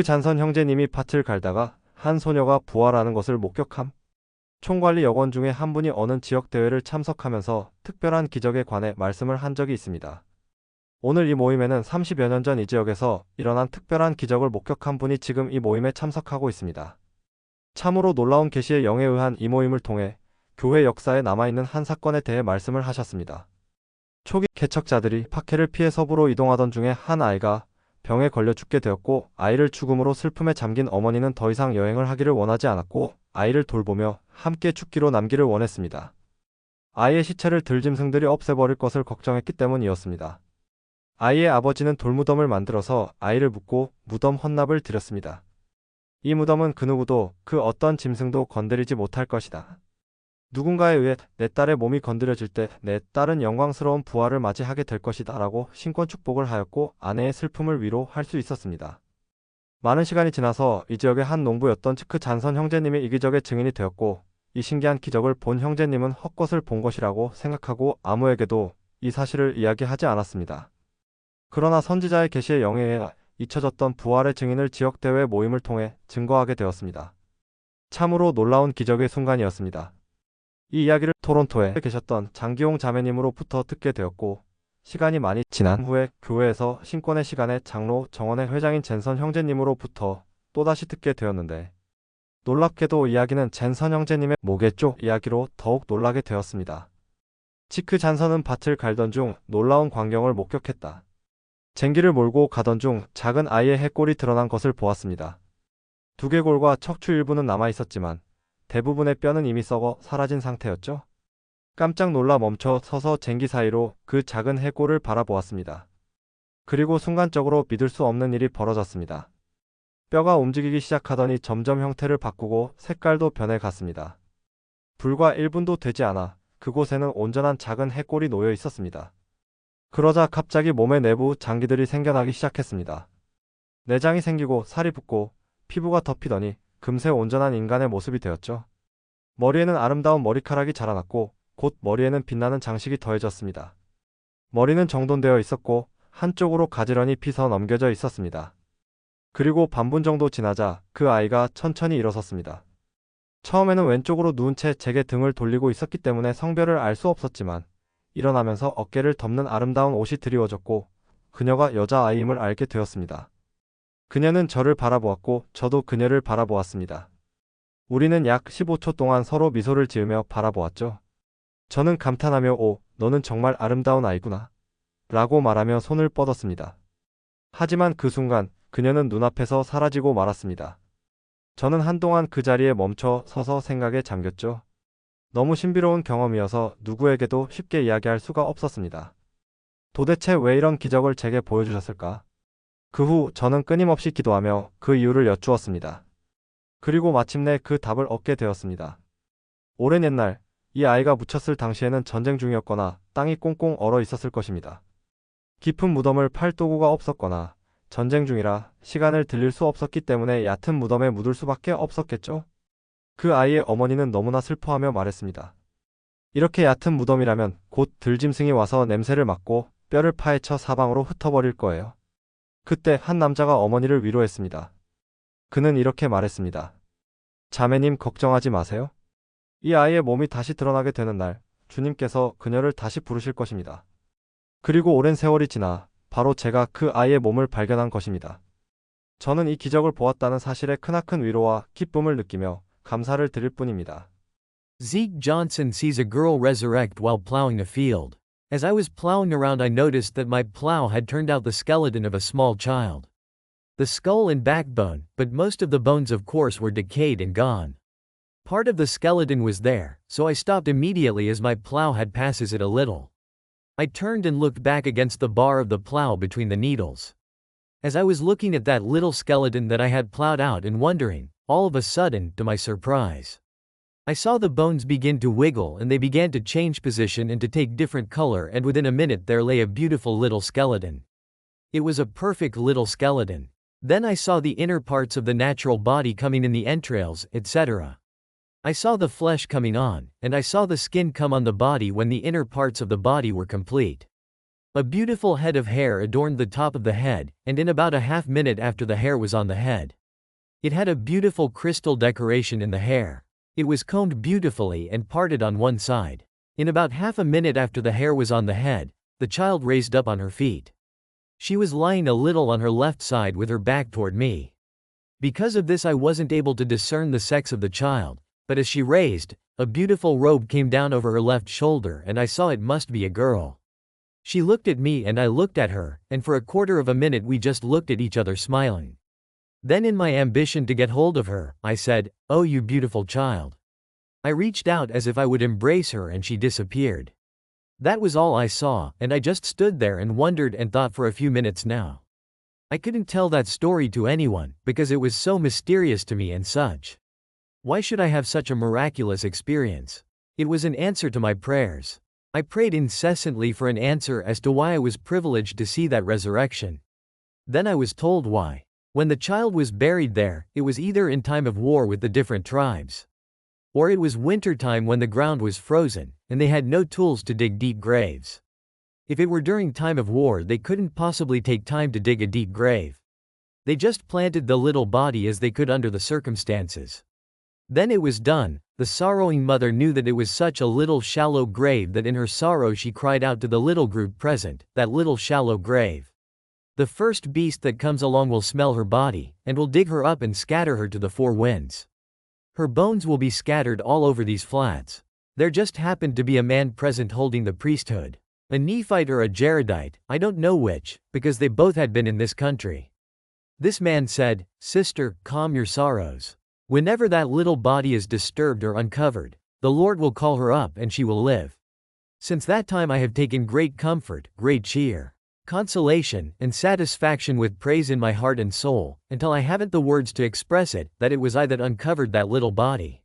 그 잔선 형제님이 밭을 갈다가 한 소녀가 부활하는 것을 목격함. 총괄리 역원 중에 한 분이 어느 지역 대회를 참석하면서 특별한 기적에 관해 말씀을 한 적이 있습니다. 오늘 이 모임에는 30여 년 전 이 지역에서 일어난 특별한 기적을 목격한 분이 지금 이 모임에 참석하고 있습니다. 참으로 놀라운 계시의 영에 의한 이 모임을 통해 교회 역사에 남아있는 한 사건에 대해 말씀을 하셨습니다. 초기 개척자들이 박해를 피해 서부로 이동하던 중에 한 아이가 병에 걸려 죽게 되었고, 아이를 죽음으로 슬픔에 잠긴 어머니는 더 이상 여행을 하기를 원하지 않았고 아이를 돌보며 함께 죽기로 남기를 원했습니다. 아이의 시체를 들짐승들이 없애버릴 것을 걱정했기 때문이었습니다. 아이의 아버지는 돌무덤을 만들어서 아이를 묻고 무덤 헌납을 드렸습니다. 이 무덤은 그 누구도 그 어떤 짐승도 건드리지 못할 것이다. 누군가에 의해 내 딸의 몸이 건드려질 때 내 딸은 영광스러운 부활을 맞이하게 될 것이다 라고 신권 축복을 하였고 아내의 슬픔을 위로할 수 있었습니다. 많은 시간이 지나서 이 지역의 한 농부였던 그 잔선 형제님이 이 기적의 증인이 되었고, 이 신기한 기적을 본 형제님은 헛것을 본 것이라고 생각하고 아무에게도 이 사실을 이야기하지 않았습니다. 그러나 선지자의 계시의 영에 의해 잊혀졌던 부활의 증인을 지역대회 모임을 통해 증거하게 되었습니다. 참으로 놀라운 기적의 순간이었습니다. 이 이야기를 토론토에 계셨던 장기용 자매님으로부터 듣게 되었고, 시간이 많이 지난 후에 교회에서 신권의 시간에 장로 정원의 회장인 젠선 형제님으로부터 또다시 듣게 되었는데, 놀랍게도 이야기는 젠선 형제님의 목에 쪽 이야기로 더욱 놀라게 되었습니다. 지크 잔선은 밭을 갈던 중 놀라운 광경을 목격했다. 쟁기를 몰고 가던 중 작은 아이의 해골이 드러난 것을 보았습니다. 두개골과 척추 일부는 남아있었지만 대부분의 뼈는 이미 썩어 사라진 상태였죠. 깜짝 놀라 멈춰 서서 쟁기 사이로 그 작은 해골을 바라보았습니다. 그리고 순간적으로 믿을 수 없는 일이 벌어졌습니다. 뼈가 움직이기 시작하더니 점점 형태를 바꾸고 색깔도 변해갔습니다. 불과 1분도 되지 않아 그곳에는 온전한 작은 해골이 놓여 있었습니다. 그러자 갑자기 몸의 내부 장기들이 생겨나기 시작했습니다. 내장이 생기고 살이 붙고 피부가 덮이더니 금세 온전한 인간의 모습이 되었죠. 머리에는 아름다운 머리카락이 자라났고 곧 머리에는 빛나는 장식이 더해졌습니다. 머리는 정돈되어 있었고 한쪽으로 가지런히 빗어 넘겨져 있었습니다. 그리고 반분 정도 지나자 그 아이가 천천히 일어섰습니다. 처음에는 왼쪽으로 누운 채 제게 등을 돌리고 있었기 때문에 성별을 알 수 없었지만 일어나면서 어깨를 덮는 아름다운 옷이 드리워졌고 그녀가 여자아이임을 알게 되었습니다. 그녀는 저를 바라보았고 저도 그녀를 바라보았습니다. 우리는 약 15초 동안 서로 미소를 지으며 바라보았죠. 저는 감탄하며 "오, 너는 정말 아름다운 아이구나 라고 말하며 손을 뻗었습니다. 하지만 그 순간 그녀는 눈앞에서 사라지고 말았습니다. 저는 한동안 그 자리에 멈춰 서서 생각에 잠겼죠. 너무 신비로운 경험이어서 누구에게도 쉽게 이야기할 수가 없었습니다. 도대체 왜 이런 기적을 제게 보여주셨을까? 그 후 저는 끊임없이 기도하며 그 이유를 여쭈었습니다. 그리고 마침내 그 답을 얻게 되었습니다. 오랜 옛날 이 아이가 묻혔을 당시에는 전쟁 중이었거나 땅이 꽁꽁 얼어 있었을 것입니다. 깊은 무덤을 팔 도구가 없었거나 전쟁 중이라 시간을 들릴 수 없었기 때문에 얕은 무덤에 묻을 수밖에 없었겠죠. 그 아이의 어머니는 너무나 슬퍼하며 말했습니다. 이렇게 얕은 무덤이라면 곧 들짐승이 와서 냄새를 맡고 뼈를 파헤쳐 사방으로 흩어버릴 거예요. 그때 한 남자가 어머니를 위로했습니다. 그는 이렇게 말했습니다. 자매님, 걱정하지 마세요. 이 아이의 몸이 다시 드러나게 되는 날 주님께서 그녀를 다시 부르실 것입니다. 그리고 오랜 세월이 지나 바로 제가 그 아이의 몸을 발견한 것입니다. 저는 이 기적을 보았다는 사실에 크나큰 위로와 기쁨을 느끼며 감사를 드릴 뿐입니다. Zeke Johnson sees a girl resurrect while plowing a field. As I was plowing around, I noticed that my plow had turned out the skeleton of a small child. The skull and backbone, but most of the bones of course were decayed and gone. Part of the skeleton was there, so I stopped immediately as my plow had passes it a little. I turned and looked back against the bar of the plow between the needles. As I was looking at that little skeleton that I had plowed out and wondering, all of a sudden, to my surprise, I saw the bones begin to wiggle and they began to change position and to take different color, and within a minute there lay a beautiful little skeleton. It was a perfect little skeleton. Then I saw the inner parts of the natural body coming in, the entrails, etc. I saw the flesh coming on, and I saw the skin come on the body when the inner parts of the body were complete. A beautiful head of hair adorned the top of the head, and in about a half minute after the hair was on the head. It had a beautiful crystal decoration in the hair. It was combed beautifully and parted on one side. In about half a minute after the hair was on the head, the child raised up on her feet. She was lying a little on her left side with her back toward me. Because of this I wasn't able to discern the sex of the child, but as she raised, a beautiful robe came down over her left shoulder and I saw it must be a girl. She looked at me and I looked at her, and for a quarter of a minute we just looked at each other smiling. Then in my ambition to get hold of her, I said, "Oh, you beautiful child." I reached out as if I would embrace her and she disappeared. That was all I saw, and I just stood there and wondered and thought for a few minutes now. I couldn't tell that story to anyone, because it was so mysterious to me and such. Why should I have such a miraculous experience? It was an answer to my prayers. I prayed incessantly for an answer as to why I was privileged to see that resurrection. Then I was told why. When the child was buried there, it was either in time of war with the different tribes, or it was winter time when the ground was frozen, and they had no tools to dig deep graves. If it were during time of war, they couldn't possibly take time to dig a deep grave. They just planted the little body as they could under the circumstances. Then it was done. The sorrowing mother knew that it was such a little shallow grave that in her sorrow she cried out to the little group present, "That little shallow grave. The first beast that comes along will smell her body, and will dig her up and scatter her to the four winds. Her bones will be scattered all over these flats." There just happened to be a man present holding the priesthood. A Nephite or a Jaredite, I don't know which, because they both had been in this country. This man said, "Sister, calm your sorrows. Whenever that little body is disturbed or uncovered, the Lord will call her up and she will live." Since that time I have taken great comfort, great cheer, consolation, and satisfaction with praise in my heart and soul, until I haven't the words to express it, that it was I that uncovered that little body.